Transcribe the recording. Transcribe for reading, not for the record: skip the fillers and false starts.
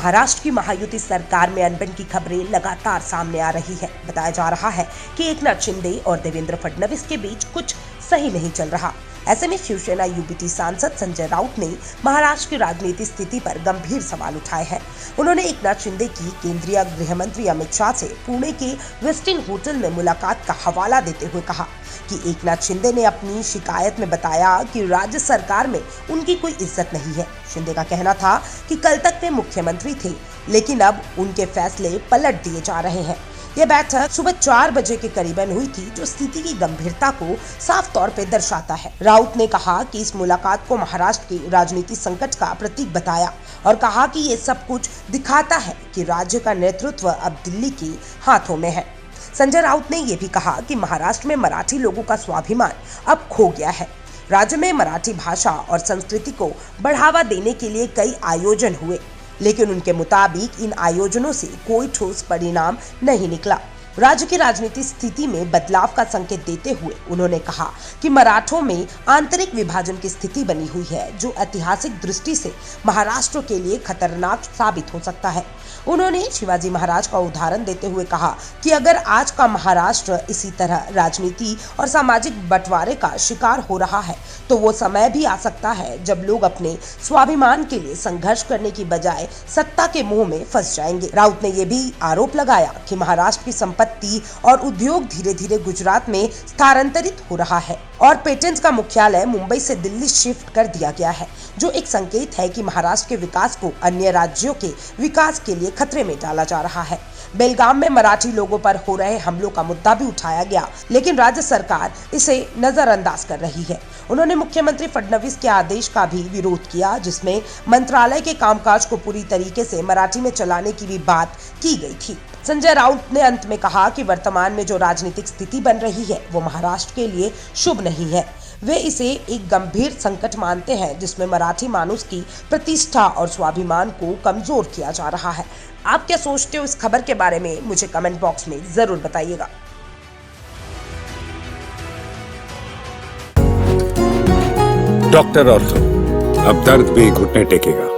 महाराष्ट्र की महायुति सरकार में अनबन की खबरें लगातार सामने आ रही है। बताया जा रहा है कि एकनाथ शिंदे और देवेंद्र फडणवीस के बीच कुछ सही नहीं चल रहा। ऐसे में शिवसेना यूबीटी सांसद संजय राउत ने महाराष्ट्र की राजनीतिक स्थिति पर गंभीर सवाल उठाए हैं। उन्होंने एकनाथ शिंदे की केंद्रीय गृह मंत्री अमित शाह से पुणे के वेस्टिन होटल में मुलाकात का हवाला देते हुए कहा कि एकनाथ शिंदे ने अपनी शिकायत में बताया कि राज्य सरकार में उनकी कोई इज्जत नहीं है। शिंदे का कहना था कि कल तक वे मुख्यमंत्री थे, लेकिन अब उनके फैसले पलट दिए जा रहे हैं। यह बैठक सुबह 4 बजे के करीबन हुई थी, जो स्थिति की गंभीरता को साफ तौर पे दर्शाता है। राउत ने कहा कि इस मुलाकात को महाराष्ट्र के राजनीतिक संकट का प्रतीक बताया और कहा कि ये सब कुछ दिखाता है कि राज्य का नेतृत्व अब दिल्ली के हाथों में है। संजय राउत ने यह भी कहा कि महाराष्ट्र में मराठी लोगों का स्वाभिमान अब खो गया है। राज्य में मराठी भाषा और संस्कृति को बढ़ावा देने के लिए कई आयोजन हुए, लेकिन उनके मुताबिक इन आयोजनों से कोई ठोस परिणाम नहीं निकला। राज्य की राजनीतिक स्थिति में बदलाव का संकेत देते हुए उन्होंने कहा कि मराठों में आंतरिक विभाजन की स्थिति बनी हुई है, जो ऐतिहासिक दृष्टि से महाराष्ट्र के लिए खतरनाक साबित हो सकता है। उन्होंने शिवाजी महाराज का उदाहरण देते हुए कहा कि अगर आज का महाराष्ट्र इसी तरह राजनीति और सामाजिक बंटवारे का शिकार हो रहा है, तो वो समय भी आ सकता है जब लोग अपने स्वाभिमान के लिए संघर्ष करने की बजाय सत्ता के मोह में फंस जाएंगे। राउत ने यह भी आरोप लगाया कि महाराष्ट्र की संपत्ति और उद्योग धीरे धीरे गुजरात में स्थानांतरित हो रहा है और पेटेंट्स का मुख्यालय मुंबई से दिल्ली शिफ्ट कर दिया गया है, जो एक संकेत है कि महाराष्ट्र के विकास को अन्य राज्यों के विकास के लिए खतरे में डाला जा रहा है। बेलगाम में मराठी लोगों पर हो रहे हमलों का मुद्दा भी उठाया गया, लेकिन राज्य सरकार इसे नजरअंदाज कर रही है। उन्होंने मुख्यमंत्री फडणवीस के आदेश का भी विरोध किया, जिसमें मंत्रालय के कामकाज को पूरी तरीके से मराठी में चलाने की भी बात की गई थी। संजय राउत ने अंत में कहा कि वर्तमान में जो राजनीतिक स्थिति बन रही है, वो महाराष्ट्र के लिए शुभ नहीं है। वे इसे एक गंभीर संकट मानते हैं, जिसमें मराठी मानुष की प्रतिष्ठा और स्वाभिमान को कमजोर किया जा रहा है। आप क्या सोचते हो इस खबर के बारे में? मुझे कमेंट बॉक्स में जरूर बताइएगा। डॉक्टर ऑर्थो, अब दर्द भी घुटने टेकेगा।